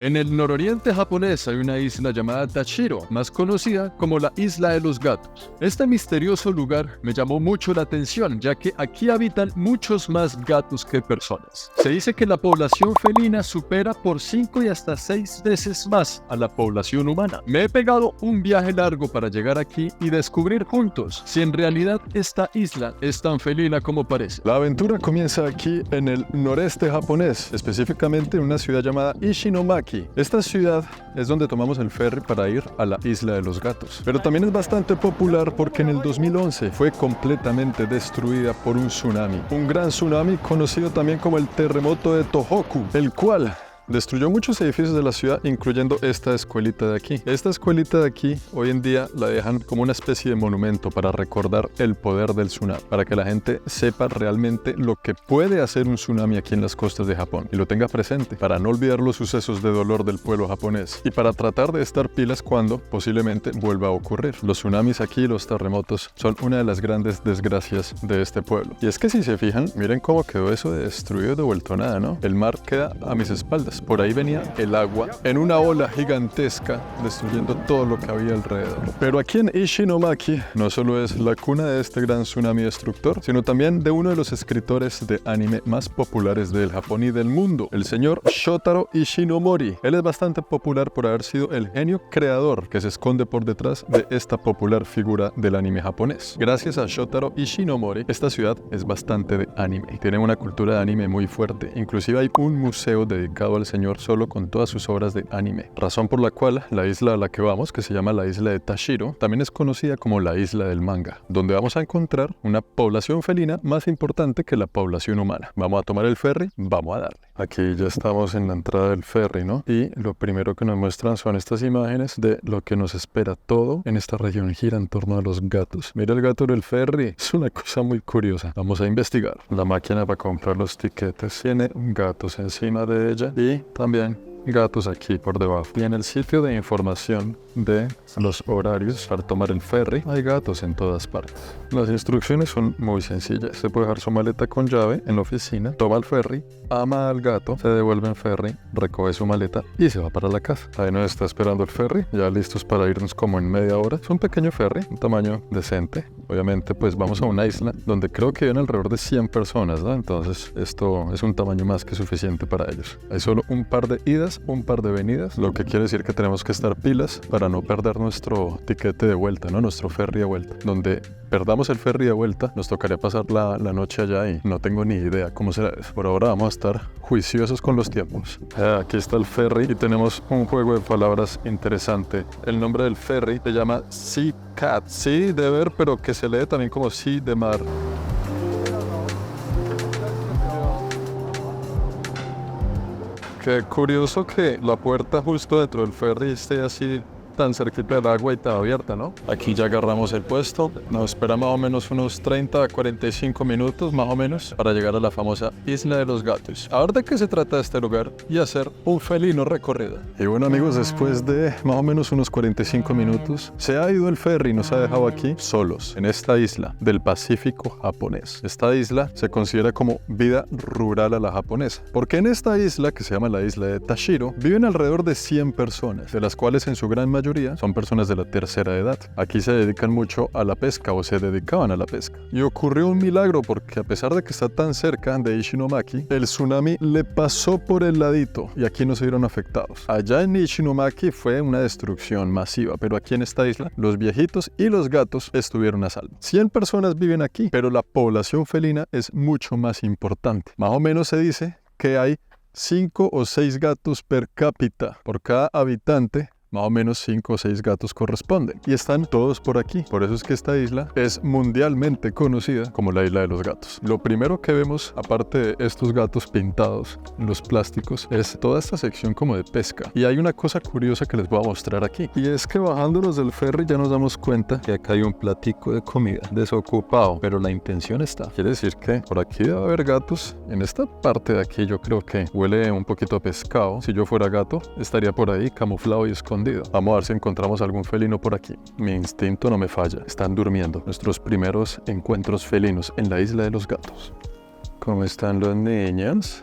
En el nororiente japonés hay una isla llamada Tashiro, más conocida como la Isla de los Gatos. Este misterioso lugar me llamó mucho la atención, ya que aquí habitan muchos más gatos que personas. Se dice que la población felina supera por 5 y hasta 6 veces más a la población humana. Me he pegado un viaje largo para llegar aquí y descubrir juntos si en realidad esta isla es tan felina como parece. La aventura comienza aquí en el noreste japonés, específicamente en una ciudad llamada Ishinomaki. Esta ciudad es donde tomamos el ferry para ir a la Isla de los Gatos. Pero también es bastante popular porque en el 2011 fue completamente destruida por un tsunami. Un gran tsunami conocido también como el terremoto de Tohoku, el cual destruyó muchos edificios de la ciudad, incluyendo esta escuelita de aquí. Esta escuelita de aquí, hoy en día, la dejan como una especie de monumento para recordar el poder del tsunami, para que la gente sepa realmente lo que puede hacer un tsunami aquí en las costas de Japón y lo tenga presente, para no olvidar los sucesos de dolor del pueblo japonés y para tratar de estar pilas cuando posiblemente vuelva a ocurrir. Los tsunamis aquí, los terremotos, son una de las grandes desgracias de este pueblo. Y es que si se fijan, miren cómo quedó eso de destruido de vuelto nada, ¿no? El mar queda a mis espaldas. Por ahí venía el agua en una ola gigantesca destruyendo todo lo que había alrededor. Pero aquí en Ishinomaki no solo es la cuna de este gran tsunami destructor, sino también de uno de los escritores de anime más populares del Japón y del mundo, el señor Shotaro Ishinomori. Él es bastante popular por haber sido el genio creador que se esconde por detrás de esta popular figura del anime japonés. Gracias a Shotaro Ishinomori, esta ciudad es bastante de anime. Tiene una cultura de anime muy fuerte. Inclusive hay un museo dedicado al señor solo con todas sus obras de anime, razón por la cual la isla a la que vamos, que se llama la isla de Tashiro, también es conocida como la isla del manga, donde vamos a encontrar una población felina más importante que la población humana. Vamos a tomar el ferry, vamos a darle. Aquí ya estamos en la entrada del ferry, ¿no? Y lo primero que nos muestran son estas imágenes de lo que nos espera. Todo en esta región gira en torno a los gatos. Mira el gato del ferry, es una cosa muy curiosa. Vamos a investigar. La máquina para comprar los tiquetes tiene gatos encima de ella y también gatos aquí por debajo. Y en el sitio de información de los horarios para tomar el ferry hay gatos en todas partes. Las instrucciones son muy sencillas. Se puede dejar su maleta con llave en la oficina, toma el ferry, ama al gato, se devuelve en ferry, recoge su maleta y se va para la casa. Ahí nos está esperando el ferry, ya listos para irnos como en media hora. Es un pequeño ferry, un tamaño decente. Obviamente pues vamos a una isla donde creo que viven alrededor de 100 personas, ¿no? Entonces esto es un tamaño más que suficiente para ellos. Hay solo un par de idas, un par de venidas, lo que quiere decir que tenemos que estar pilas para no perder nuestro tiquete de vuelta, ¿no? Nuestro ferry de vuelta. Donde perdamos el ferry de vuelta, nos tocaría pasar la noche allá y no tengo ni idea cómo será eso. Por ahora vamos a estar juiciosos con los tiempos. Aquí está el ferry y tenemos un juego de palabras interesante. El nombre del ferry se llama Sea Cat. Sí, de ver, pero que se lee también como sí de mar. Qué curioso que la puerta justo dentro del ferry esté así tan cerquita del agua y tan abierta, ¿no? Aquí ya agarramos el puesto, nos espera más o menos unos 30 a 45 minutos más o menos para llegar a la famosa Isla de los Gatos. Ahora, ¿de qué se trata este lugar? Y hacer un felino recorrido. Y bueno amigos, después de más o menos unos 45 minutos, se ha ido el ferry y nos ha dejado aquí solos, en esta isla del Pacífico japonés. Esta isla se considera como vida rural a la japonesa, porque en esta isla, que se llama la isla de Tashiro, viven alrededor de 100 personas, de las cuales en su gran mayoría son personas de la tercera edad. Aquí se dedican mucho a la pesca o se dedicaban a la pesca. Y ocurrió un milagro porque a pesar de que está tan cerca de Ishinomaki, el tsunami le pasó por el ladito y aquí no se vieron afectados. Allá en Ishinomaki fue una destrucción masiva, pero aquí en esta isla los viejitos y los gatos estuvieron a salvo. 100 personas viven aquí, pero la población felina es mucho más importante. Más o menos se dice que hay 5 o 6 gatos per cápita por cada habitante. Más o menos 5 o 6 gatos corresponden. Y están todos por aquí. Por eso es que esta isla es mundialmente conocida como la isla de los gatos. Lo primero que vemos, aparte de estos gatos pintados en los plásticos, es toda esta sección como de pesca. Y hay una cosa curiosa que les voy a mostrar aquí. Y es que bajándonos del ferry ya nos damos cuenta que acá hay un platico de comida desocupado. Pero la intención está. Quiere decir que por aquí debe haber gatos. En esta parte de aquí yo creo que huele un poquito a pescado. Si yo fuera gato, estaría por ahí camuflado y escondido. Vamos a ver si encontramos algún felino por aquí. Mi instinto no me falla. Están durmiendo. Nuestros primeros encuentros felinos en la isla de los gatos. ¿Cómo están los niños?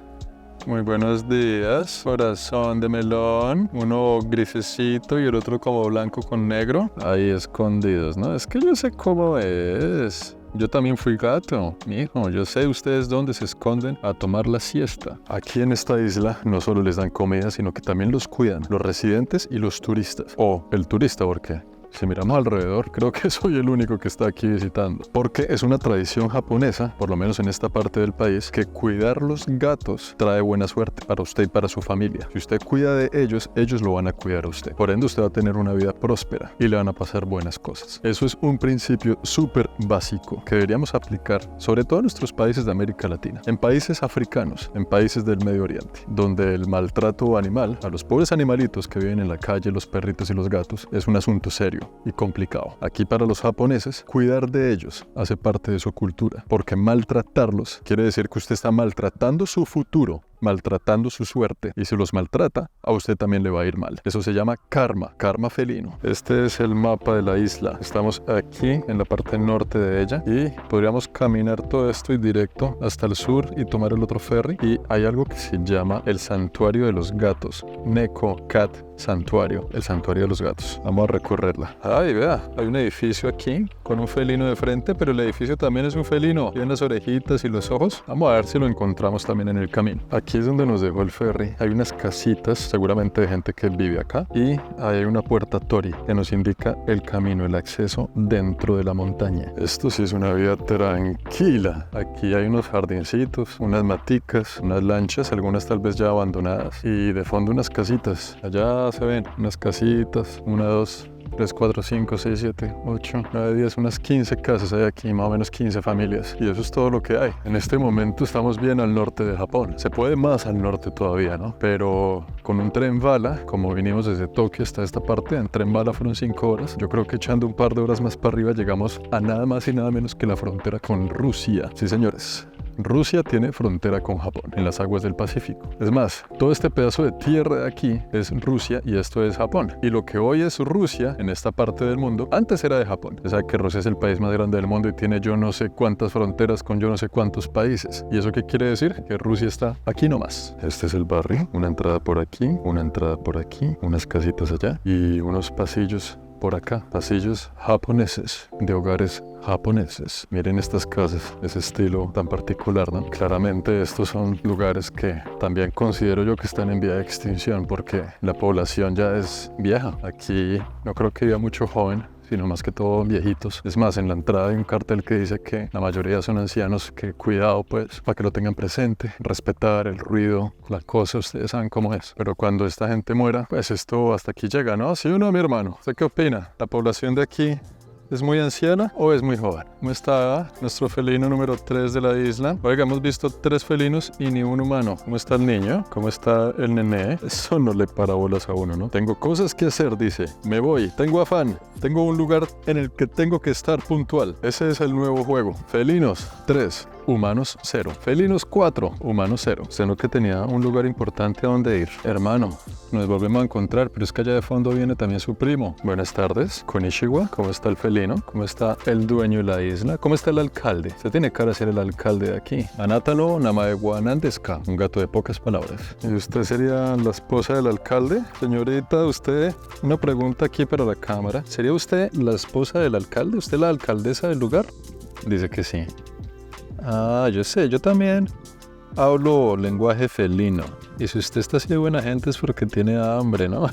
Muy buenos días. Corazón de melón. Uno grisecito y el otro como blanco con negro. Ahí escondidos, ¿no? Es que yo sé cómo es. Yo también fui gato, mijo. Yo sé ustedes dónde se esconden a tomar la siesta. Aquí en esta isla no solo les dan comida, sino que también los cuidan los residentes y los turistas. O el turista, ¿por qué? Si miramos alrededor, creo que soy el único que está aquí visitando. Porque es una tradición japonesa, por lo menos en esta parte del país, que cuidar los gatos trae buena suerte para usted y para su familia. Si usted cuida de ellos, ellos lo van a cuidar a usted. Por ende, usted va a tener una vida próspera y le van a pasar buenas cosas. Eso es un principio súper básico que deberíamos aplicar, sobre todo en nuestros países de América Latina, en países africanos, en países del Medio Oriente, donde el maltrato animal a los pobres animalitos que viven en la calle, los perritos y los gatos, es un asunto serio y complicado. Aquí para los japoneses, cuidar de ellos hace parte de su cultura, porque maltratarlos quiere decir que usted está maltratando su futuro, maltratando su suerte, y si los maltrata, a usted también le va a ir mal. Eso se llama karma, karma felino. Este es el mapa de la isla. Estamos aquí en la parte norte de ella y podríamos caminar todo esto y directo hasta el sur y tomar el otro ferry, y hay algo que se llama el santuario de los gatos, Neko Cat Santuario, el santuario de los gatos. Vamos a recorrerla. Ay, vea, hay un edificio aquí con un felino de frente, pero el edificio también es un felino. Tiene las orejitas y los ojos. Vamos a ver si lo encontramos también en el camino. Aquí es donde nos dejó el ferry. Hay unas casitas, seguramente de gente que vive acá, y hay una puerta tori que nos indica el camino, el acceso dentro de la montaña. Esto sí es una vida tranquila. Aquí hay unos jardincitos, unas maticas, unas lanchas, algunas tal vez ya abandonadas, y de fondo unas casitas. Allá se ven unas casitas, 1, 2, 3, 4, 5, 6, 7, 8, 9, 10, unas 15 casas hay aquí, más o menos 15 familias. Y eso es todo lo que hay. En este momento estamos bien al norte de Japón. Se puede más al norte todavía, ¿no? Pero con un tren bala, como vinimos desde Tokio hasta esta parte, en tren bala fueron 5 horas. Yo creo que echando un par de horas más para arriba llegamos a nada más y nada menos que la frontera con Rusia. Sí, señores. Rusia tiene frontera con Japón en las aguas del Pacífico. Es más, todo este pedazo de tierra de aquí es Rusia y esto es Japón. Y lo que hoy es Rusia en esta parte del mundo, antes era de Japón. O sea que Rusia es el país más grande del mundo y tiene yo no sé cuántas fronteras con yo no sé cuántos países. ¿Y eso qué quiere decir? Que Rusia está aquí nomás. Este es el barrio, una entrada por aquí, una entrada por aquí, unas casitas allá y unos pasillos por acá, pasillos japoneses, de hogares japoneses. Miren estas casas, ese estilo tan particular, ¿no? Claramente estos son lugares que también considero yo que están en vía de extinción porque la población ya es vieja. Aquí no creo que haya mucho joven, sino más que todo viejitos. Es más, en la entrada hay un cartel que dice que la mayoría son ancianos, que cuidado pues, para que lo tengan presente, respetar el ruido, la cosa, ustedes saben cómo es. Pero cuando esta gente muera, pues esto hasta aquí llega, ¿no? ¿Sí o no, mi hermano? ¿Usted qué opina? ¿La población de aquí es muy anciana o es muy joven? ¿Cómo está nuestro felino número 3 de la isla? Oiga, hemos visto 3 felinos y ni un humano. ¿Cómo está el niño? ¿Cómo está el nené? Eso no le para bolas a uno, ¿no? Tengo cosas que hacer, dice. Me voy. Tengo afán. Tengo un lugar en el que tengo que estar puntual. Ese es el nuevo juego. Felinos 3. Humanos 0. Felinos 4. Humanos 0. Sino que tenía un lugar importante a donde ir. Hermano, nos volvemos a encontrar, pero es que allá de fondo viene también su primo. Buenas tardes. Konnichiwa. ¿Cómo está el felino? ¿Cómo está el dueño de la isla? ¿Cómo está el alcalde? Usted tiene cara de ser el alcalde de aquí. Anátalo Namae wa nan desu ka. Un gato de pocas palabras. ¿Y usted sería la esposa del alcalde? Señorita, usted, una pregunta aquí para la cámara. ¿Sería usted la esposa del alcalde? ¿Usted la alcaldesa del lugar? Dice que sí. Ah, yo sé, yo también hablo lenguaje felino. Y si usted está así de buena gente es porque tiene hambre, ¿no?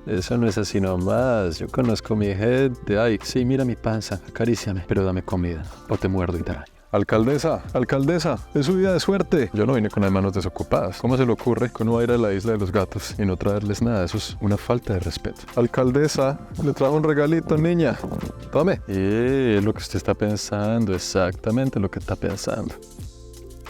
Eso no es así nomás. Yo conozco mi gente. Ay, sí, mira mi panza, acaríciame, pero dame comida o te muerdo y te araño. Alcaldesa, alcaldesa, es su día de suerte. Yo no vine con las manos desocupadas. ¿Cómo se le ocurre que uno va a ir a la isla de los gatos y no traerles nada? Eso es una falta de respeto. Alcaldesa, le trajo un regalito, niña. Tome. Es lo que usted está pensando, exactamente lo que está pensando.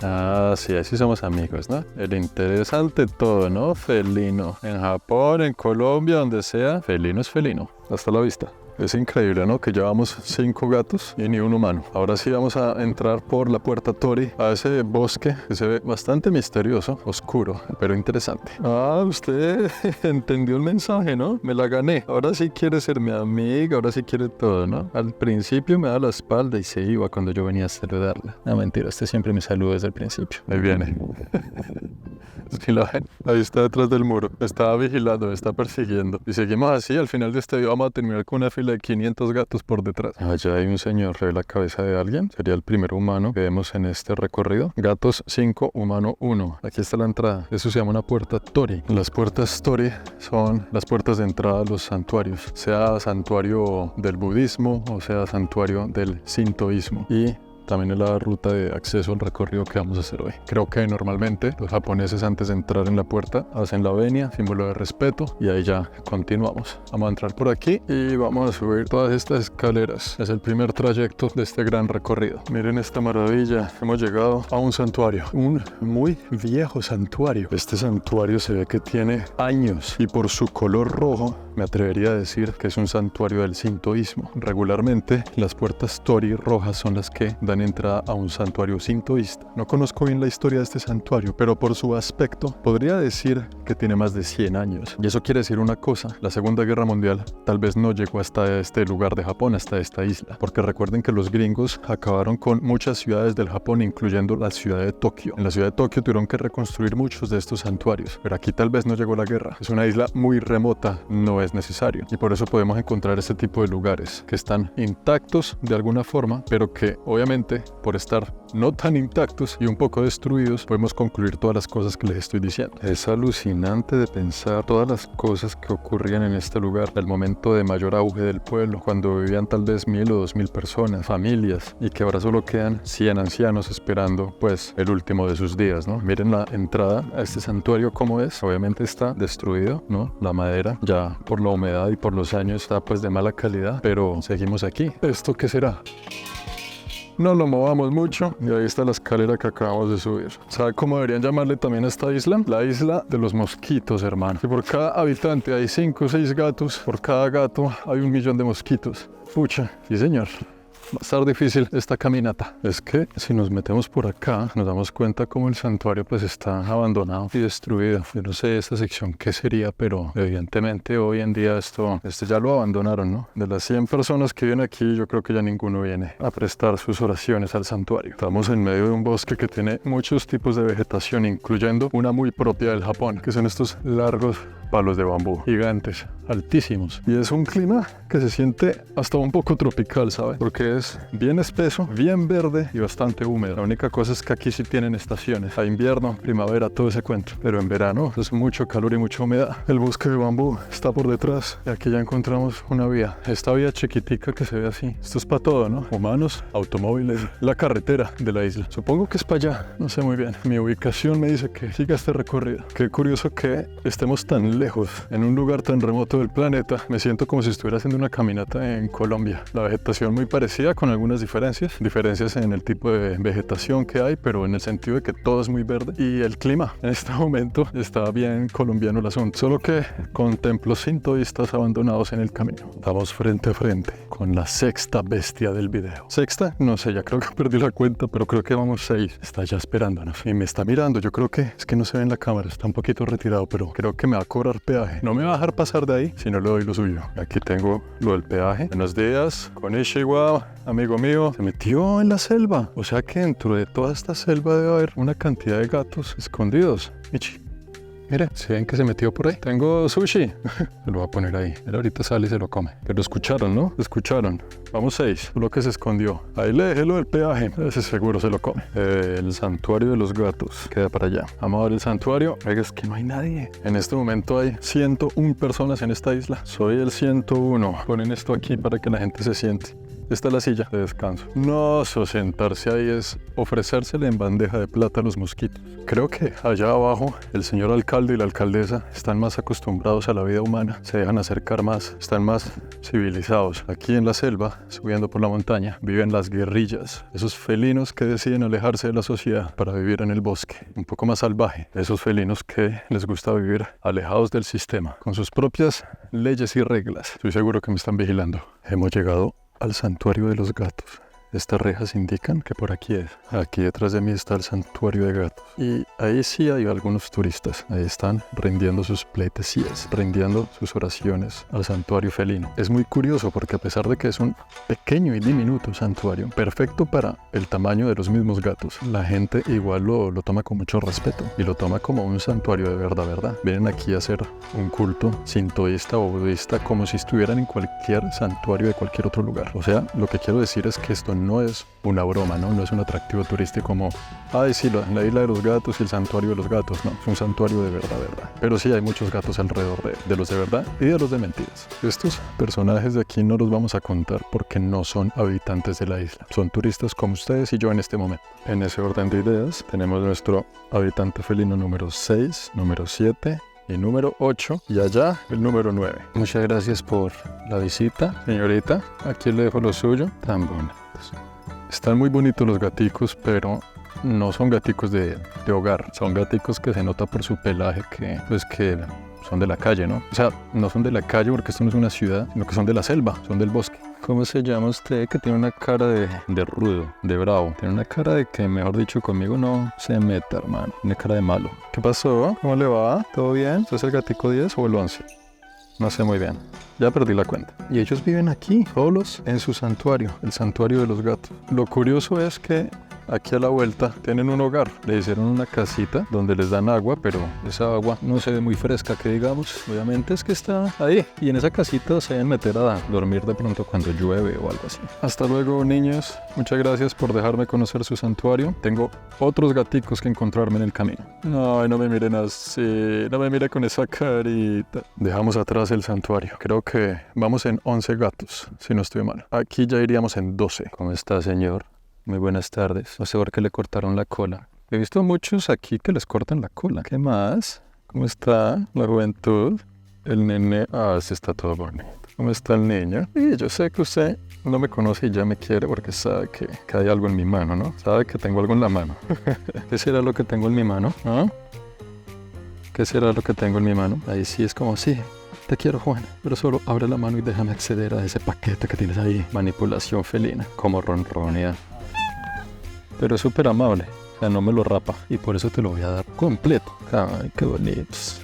Ah, sí, así somos amigos, ¿no? El interés ante todo, ¿no? Felino. En Japón, en Colombia, donde sea, felino es felino. Hasta la vista. Es increíble, ¿no? Que llevamos 5 gatos y ni un humano. Ahora sí vamos a entrar por la puerta Tori a ese bosque que se ve bastante misterioso, oscuro, pero interesante. Ah, usted entendió el mensaje, ¿no? Me la gané. Ahora sí quiere ser mi amiga, ahora sí quiere todo, ¿no? Al principio me da la espalda y se iba cuando yo venía a saludarla. No, mentira, usted siempre me saluda desde el principio. Ahí viene. Sí, la ven. Ahí está detrás del muro. Me estaba vigilando, me está persiguiendo. Y seguimos así. Al final de este video vamos a terminar con una fila de 500 gatos por detrás. Allá hay un señor. ¿Ve la cabeza de alguien? Sería el primer humano que vemos en este recorrido. Gatos 5, humano 1. Aquí está la entrada. Eso se llama una puerta Tori. Las puertas Tori son las puertas de entrada a los santuarios. Sea santuario del budismo o sea santuario del sintoísmo. Y también es la ruta de acceso al recorrido que vamos a hacer hoy. Creo que normalmente los japoneses antes de entrar en la puerta hacen la venia, símbolo de respeto, y ahí ya continuamos. Vamos a entrar por aquí y vamos a subir todas estas escaleras. Es el primer trayecto de este gran recorrido. Miren esta maravilla. Hemos llegado a un santuario, un muy viejo santuario. Este santuario se ve que tiene años y por su color rojo me atrevería a decir que es un santuario del sintoísmo. Regularmente las puertas Tori rojas son las que dan entrada a un santuario sintoísta. No conozco bien la historia de este santuario, pero por su aspecto podría decir que tiene más de 100 años. Y eso quiere decir una cosa: la Segunda Guerra Mundial tal vez no llegó hasta este lugar de Japón, hasta esta isla, porque recuerden que los gringos acabaron con muchas ciudades del Japón, incluyendo la ciudad de Tokio. En la ciudad de Tokio tuvieron que reconstruir muchos de estos santuarios, pero aquí tal vez no llegó la guerra. Es una isla muy remota, no es necesario, y por eso podemos encontrar este tipo de lugares que están intactos de alguna forma, pero que obviamente por estar no tan intactos y un poco destruidos podemos concluir todas las cosas que les estoy diciendo. Es alucinante de pensar todas las cosas que ocurrían en este lugar, el momento de mayor auge del pueblo, cuando vivían tal vez 1000 o 2000 personas, familias, y que ahora solo quedan 100 ancianos esperando pues el último de sus días, ¿no? Miren la entrada a este santuario cómo es. Obviamente está destruido, ¿no? La madera ya por la humedad y por los años está pues de mala calidad, pero seguimos aquí. ¿Esto qué será? No lo movamos mucho y ahí está la escalera que acabamos de subir. ¿Sabe cómo deberían llamarle también a esta isla? La isla de los mosquitos, hermano. Y por cada habitante hay 5 o 6 gatos. Por cada gato hay 1.000.000 de mosquitos. Pucha, sí señor. Va a estar difícil esta caminata. Es que si nos metemos por acá nos damos cuenta como el santuario pues está abandonado y destruido. Yo no sé esta sección qué sería, pero evidentemente hoy en día esto ya lo abandonaron, ¿no? De las 100 personas que viven aquí, yo creo que ya ninguno viene a prestar sus oraciones al santuario. Estamos en medio de un bosque que tiene muchos tipos de vegetación, incluyendo una muy propia del Japón, que son estos largos palos de bambú gigantes, altísimos. Y es un clima que se siente hasta un poco tropical, ¿sabe? Porque es bien espeso, bien verde y bastante húmedo. La única cosa es que aquí sí tienen estaciones. Hay invierno, primavera, todo ese cuento. Pero en verano es mucho calor y mucha humedad. El bosque de bambú está por detrás y aquí ya encontramos una vía. Esta vía chiquitica que se ve así. Esto es para todo, ¿no? Humanos, automóviles, la carretera de la isla. Supongo que es para allá. No sé muy bien. Mi ubicación me dice que siga este recorrido. Qué curioso que estemos tan lejos, en un lugar tan remoto del planeta. Me siento como si estuviera haciendo una caminata en Colombia. La vegetación muy parecida, con algunas diferencias en el tipo de vegetación que hay, pero en el sentido de que todo es muy verde. Y el clima en este momento está bien colombiano el asunto, solo que con templos sintoístas abandonados en el camino. Estamos frente a frente con la sexta bestia del video. ¿Sexta? No sé, ya creo que perdí la cuenta, pero creo que vamos 6. Está ya esperándonos y me está mirando. Yo creo que es que no se ve en la cámara, está un poquito retirado, pero creo que me va a cobrar peaje. No me va a dejar pasar de ahí si no le doy lo suyo. Aquí tengo lo del peaje. Buenos días, Konnichiwa, amigo mío. Se metió en la selva. O sea que dentro de toda esta selva debe haber una cantidad de gatos escondidos. Michi, mire, ¿se ven que se metió por ahí? Tengo sushi. Se lo voy a poner ahí. Él ahorita sale y se lo come. Pero escucharon, ¿no? Escucharon. Vamos 6. Lo que se escondió. Ahí le dejé lo del peaje. Ese seguro se lo come. El santuario de los gatos. Queda para allá. Vamos a ver el santuario. Oiga, es que no hay nadie. En este momento hay 101 personas en esta isla. Soy el 101. Ponen esto aquí para que la gente se siente. Esta es la silla de descanso. No, eso sentarse ahí es ofrecérsele en bandeja de plata a los mosquitos. Creo que allá abajo el señor alcalde y la alcaldesa están más acostumbrados a la vida humana, se dejan acercar más, están más civilizados. Aquí en la selva, subiendo por la montaña, viven las guerrillas, esos felinos que deciden alejarse de la sociedad para vivir en el bosque, un poco más salvaje. Esos felinos que les gusta vivir alejados del sistema, con sus propias leyes y reglas. Estoy seguro que me están vigilando. Hemos llegado al santuario de los gatos. Estas rejas indican que por aquí es. Aquí detrás de mí está el santuario de gatos. Y ahí sí hay algunos turistas. Ahí están rindiendo sus pleitesías, rindiendo sus oraciones al santuario felino. Es muy curioso porque a pesar de que es un pequeño y diminuto santuario, perfecto para el tamaño de los mismos gatos, la gente igual lo toma con mucho respeto y lo toma como un santuario de verdad. Vienen aquí a hacer un culto sintoísta o budista como si estuvieran en cualquier santuario de cualquier otro lugar. O sea, lo que quiero decir es que esto no es una broma, ¿no? No es un atractivo turístico como, ay, sí, la isla de los gatos y el santuario de los gatos. No, es un santuario de verdad. Pero sí hay muchos gatos alrededor de los de verdad y de los de mentiras. Estos personajes de aquí no los vamos a contar porque no son habitantes de la isla. Son turistas como ustedes y yo en este momento. En ese orden de ideas, tenemos nuestro habitante felino número 6, número 7... y número 8, y allá el número 9. Muchas gracias por la visita, señorita. Aquí le dejo lo suyo. Tan bonitos. Están muy bonitos los gaticos, pero no son gaticos de hogar. Son gaticos que se nota por su pelaje que son de la calle, ¿no? O sea, no son de la calle porque esto no es una ciudad, sino que son de la selva, son del bosque. ¿Cómo se llama usted? Que tiene una cara de rudo, de bravo. Tiene una cara de que, mejor dicho, conmigo no se meta, hermano. Tiene cara de malo. ¿Qué pasó? ¿Cómo le va? ¿Todo bien? ¿Usted es el gatico 10 o el 11? No sé muy bien. Ya perdí la cuenta. Y ellos viven aquí, solos, en su santuario, el santuario de los gatos. Lo curioso es que aquí a la vuelta tienen un hogar. Le hicieron una casita donde les dan agua, pero esa agua no se ve muy fresca, que digamos. Obviamente es que está ahí. Y en esa casita se deben meter a dormir de pronto cuando llueve o algo así. Hasta luego, niños. Muchas gracias por dejarme conocer su santuario. Tengo otros gaticos que encontrarme en el camino. Ay, no me miren así. No me mire con esa carita. Dejamos atrás el santuario. Creo que vamos en 11 gatos, si no estoy mal. Aquí ya iríamos en 12. ¿Cómo está, señor? Muy buenas tardes. No sé por qué le cortaron la cola. He visto muchos aquí que les cortan la cola. ¿Qué más? ¿Cómo está la juventud? El nene. Ah, sí está todo bonito. ¿Cómo está el niño? Y yo sé que usted no me conoce y ya me quiere porque sabe que hay algo en mi mano, ¿no? Sabe que tengo algo en la mano. ¿Qué será lo que tengo en mi mano? ¿Ah? ¿Qué será lo que tengo en mi mano? Ahí sí es como, sí, te quiero, Juan, pero solo abre la mano y déjame acceder a ese paquete que tienes ahí. Manipulación felina, como ronronea. Pero es súper amable, o sea, no me lo rapa y por eso te lo voy a dar completo. Ay, qué bonitos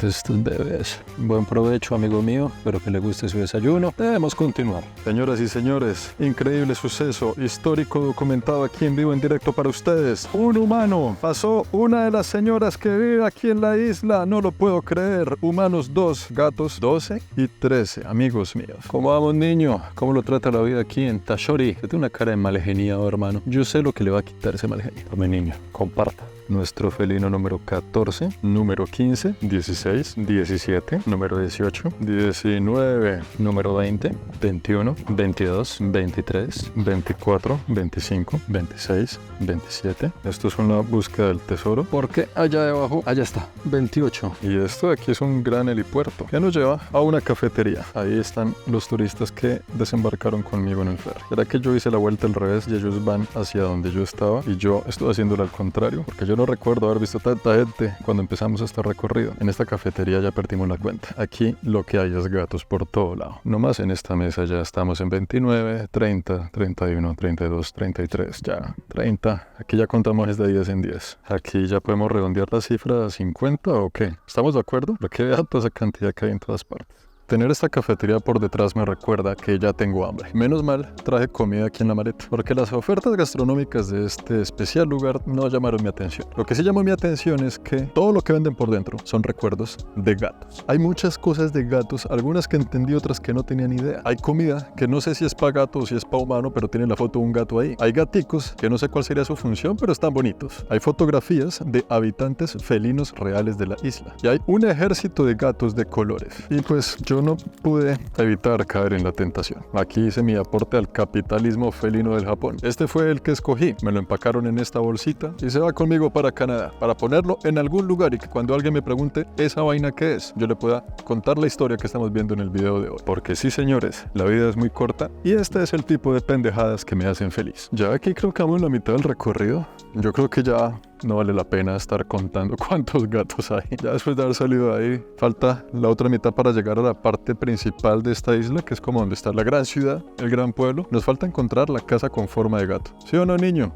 estos bebés. Buen provecho, amigo mío, espero que le guste su desayuno. Debemos continuar. Señoras y señores, increíble suceso histórico documentado aquí en vivo en directo para ustedes. Un humano pasó una de las señoras que vive aquí en la isla, no lo puedo creer. Humanos 2, gatos 12 y 13, amigos míos. ¿Cómo vamos, niño? ¿Cómo lo trata la vida aquí en Tashori? Tiene una cara de malgeniado, hermano. Yo sé lo que le va a quitar ese malgenio. Tome, niño, comparta. Nuestro felino número 14, número 15, 16, 17, número 18, 19, número 20, 21, 22, 23, 24, 25, 26, 27. Esto es una búsqueda del tesoro porque allá debajo, allá está, 28. Y esto de aquí es un gran helipuerto que nos lleva a una cafetería. Ahí están los turistas que desembarcaron conmigo en el ferry. Era que yo hice la vuelta al revés y ellos van hacia donde yo estaba y yo estoy haciéndolo al contrario porque yo no recuerdo haber visto tanta gente cuando empezamos este recorrido. En esta cafetería ya perdimos la cuenta. Aquí lo que hay es gatos por todo lado. Nomás en esta mesa ya estamos en 29, 30, 31, 32, 33, ya 30. Aquí ya contamos es de 10 en 10. Aquí ya podemos redondear la cifra a 50 o qué. ¿Estamos de acuerdo? Porque vea toda esa cantidad que hay en todas partes. Tener esta cafetería por detrás me recuerda que ya tengo hambre. Menos mal, traje comida aquí en la maleta, porque las ofertas gastronómicas de este especial lugar no llamaron mi atención. Lo que sí llamó mi atención es que todo lo que venden por dentro son recuerdos de gatos. Hay muchas cosas de gatos, algunas que entendí, otras que no tenía ni idea. Hay comida que no sé si es para gato o si es para humano, pero tiene la foto de un gato ahí. Hay gaticos que no sé cuál sería su función, pero están bonitos. Hay fotografías de habitantes felinos reales de la isla. Y hay un ejército de gatos de colores. Y pues yo yo no pude evitar caer en la tentación. Aquí hice mi aporte al capitalismo felino del Japón. Este fue el que escogí. Me lo empacaron en esta bolsita y se va conmigo para Canadá, para ponerlo en algún lugar y que cuando alguien me pregunte esa vaina qué es, yo le pueda contar la historia que estamos viendo en el video de hoy. Porque sí, señores, la vida es muy corta y este es el tipo de pendejadas que me hacen feliz. Ya aquí creo que vamos en la mitad del recorrido. Yo creo que ya no vale la pena estar contando cuántos gatos hay. Ya después de haber salido de ahí, falta la otra mitad para llegar a la parte principal de esta isla, que es como donde está la gran ciudad, el gran pueblo. Nos falta encontrar la casa con forma de gato. ¿Sí o no, niño?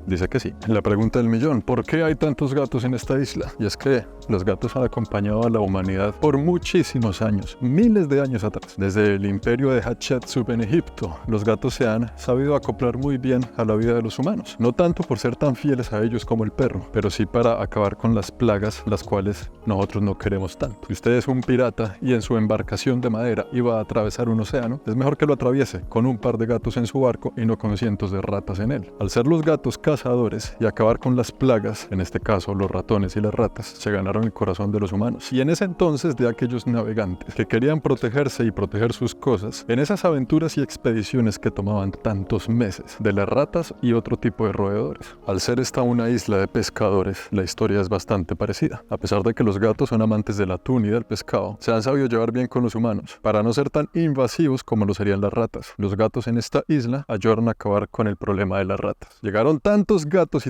Dice que sí. La pregunta del millón: ¿por qué hay tantos gatos en esta isla? Y es que los gatos han acompañado a la humanidad por muchísimos años, miles de años atrás. Desde el imperio de Hatshepsut en Egipto, los gatos se han sabido acoplar muy bien a la vida de los humanos. No tanto por ser tan fieles a ellos como el perro, pero sí para acabar con las plagas, las cuales nosotros no queremos tanto. Si usted es un pirata y en su embarcación de madera iba a atravesar un océano, es mejor que lo atraviese con un par de gatos en su barco y no con cientos de ratas en él. Al ser los gatos cazadores y acabar con las plagas, en este caso los ratones y las ratas, se ganaron el corazón de los humanos. Y en ese entonces de aquellos navegantes que querían protegerse y proteger sus cosas, en esas aventuras y expediciones que tomaban tantos meses, de las ratas y otro tipo de roedores. Al ser esta una isla de pescadores, la historia es bastante parecida. A pesar de que los gatos son amantes del atún y del pescado, se han sabido llevar bien con los humanos, para no ser tan invasivos como lo serían las ratas. Los gatos en esta isla ayudaron a acabar con el problema de las ratas. Llegaron tantos gatos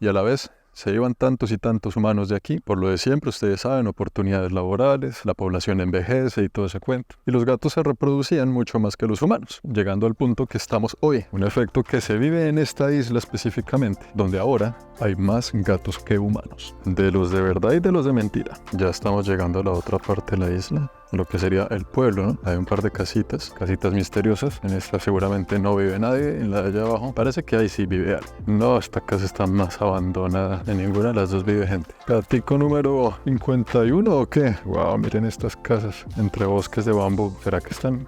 y a la vez se iban tantos y tantos humanos de aquí, por lo de siempre, ustedes saben, oportunidades laborales, la población envejece y todo ese cuento. Y los gatos se reproducían mucho más que los humanos, llegando al punto que estamos hoy. Un efecto que se vive en esta isla específicamente, donde ahora hay más gatos que humanos. De los de verdad y de los de mentira. Ya estamos llegando a la otra parte de la isla, lo que sería el pueblo, ¿no? Hay un par de casitas misteriosas. En esta seguramente no vive nadie, en la de allá abajo parece que ahí sí vive alguien. No, esta casa está más abandonada. En ninguna de las dos vive gente. Gatico número 51 ¿o qué? Wow, miren estas casas entre bosques de bambú. ¿Será que están?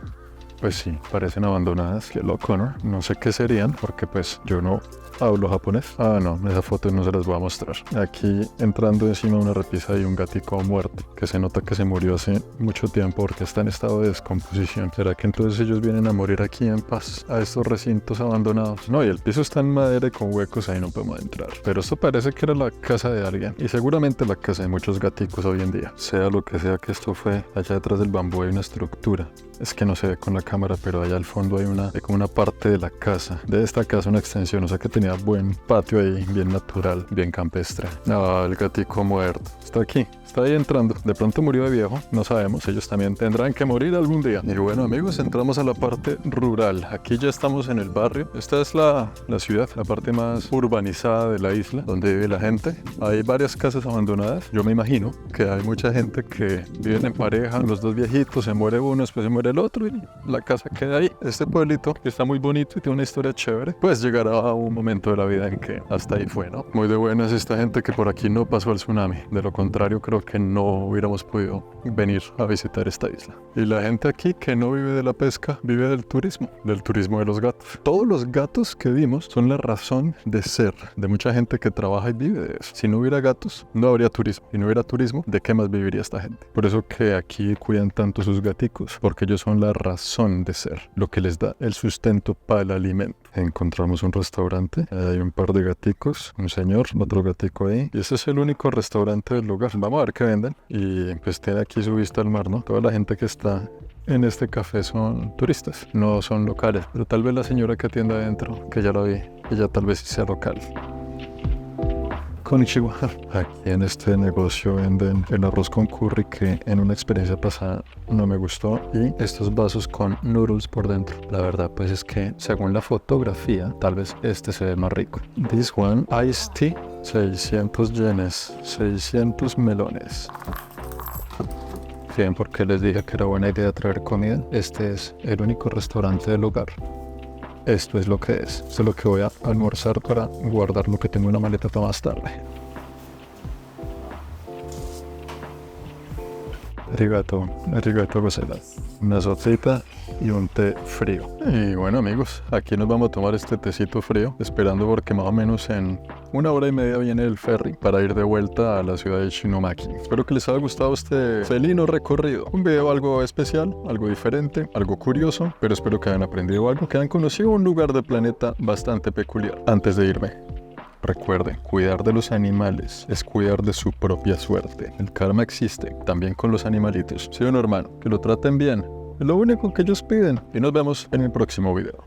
Pues sí, parecen abandonadas. Qué loco, ¿no? No sé qué serían, porque pues yo no hablo japonés. Ah, no, esas fotos no se las voy a mostrar. Aquí, entrando encima de una repisa, hay un gatico muerto, que se nota que se murió hace mucho tiempo porque está en estado de descomposición. ¿Será que entonces ellos vienen a morir aquí en paz, a estos recintos abandonados? No, y el piso está en madera y con huecos, ahí no podemos entrar. Pero esto parece que era la casa de alguien, y seguramente la casa de muchos gaticos hoy en día. Sea lo que sea que esto fue, allá detrás del bambú hay una estructura. Es que no se ve con la cámara, pero allá al fondo hay como una parte de la casa, de esta casa, una extensión, o sea que tenía buen patio ahí, bien natural, bien campestre. No, el gatico muerto. Está aquí, está ahí entrando. De pronto murió de viejo, no sabemos, ellos también tendrán que morir algún día. Y bueno, amigos, entramos a la parte rural. Aquí ya estamos en el barrio. Esta es la ciudad, la parte más urbanizada de la isla, donde vive la gente. Hay varias casas abandonadas. Yo me imagino que hay mucha gente que viven en pareja, los dos viejitos, se muere uno, después se muere el otro y la casa queda ahí. Este pueblito, que está muy bonito y tiene una historia chévere, pues llegará a un momento de la vida en que hasta ahí fue, ¿no? Muy de buenas esta gente que por aquí no pasó el tsunami. De lo contrario, creo que no hubiéramos podido venir a visitar esta isla. Y la gente aquí que no vive de la pesca, vive del turismo de los gatos. Todos los gatos que vimos son la razón de ser de mucha gente que trabaja y vive de eso. Si no hubiera gatos, no habría turismo. Si no hubiera turismo, ¿de qué más viviría esta gente? Por eso que aquí cuidan tanto sus gaticos, porque ellos son la razón de ser, lo que les da el sustento para el alimento. Encontramos un restaurante, hay un par de gaticos, un señor, otro gatico ahí, y este es el único restaurante del lugar. Vamos a ver qué venden, y pues tiene aquí su vista al mar, ¿no? Toda la gente que está en este café son turistas, no son locales, pero tal vez la señora que atiende adentro, que ya la vi, ella tal vez sí sea local. Konnichiwa. Aquí en este negocio venden el arroz con curry que en una experiencia pasada no me gustó, y estos vasos con noodles por dentro. La verdad pues es que según la fotografía tal vez este se ve más rico. This one, iced tea, 600 yenes, 600 melones. Bien, porque les dije que era buena idea traer comida. Este es el único restaurante del lugar. Esto es lo que es. Esto es lo que voy a almorzar para guardar lo que tengo en la maleta para más tarde. Arigato gozaimasu. Una sopita y un té frío. Y bueno, amigos, aquí nos vamos a tomar este tecito frío, esperando porque más o menos en 1 hora y media viene el ferry para ir de vuelta a la ciudad de Shinomaki. Espero que les haya gustado este felino recorrido. Un video algo especial, algo diferente, algo curioso, pero espero que hayan aprendido algo, que hayan conocido un lugar del planeta bastante peculiar. Antes de irme, recuerden, cuidar de los animales es cuidar de su propia suerte. El karma existe, también con los animalitos. Sí, un hermano, que lo traten bien. Es lo único que ellos piden. Y nos vemos en el próximo video.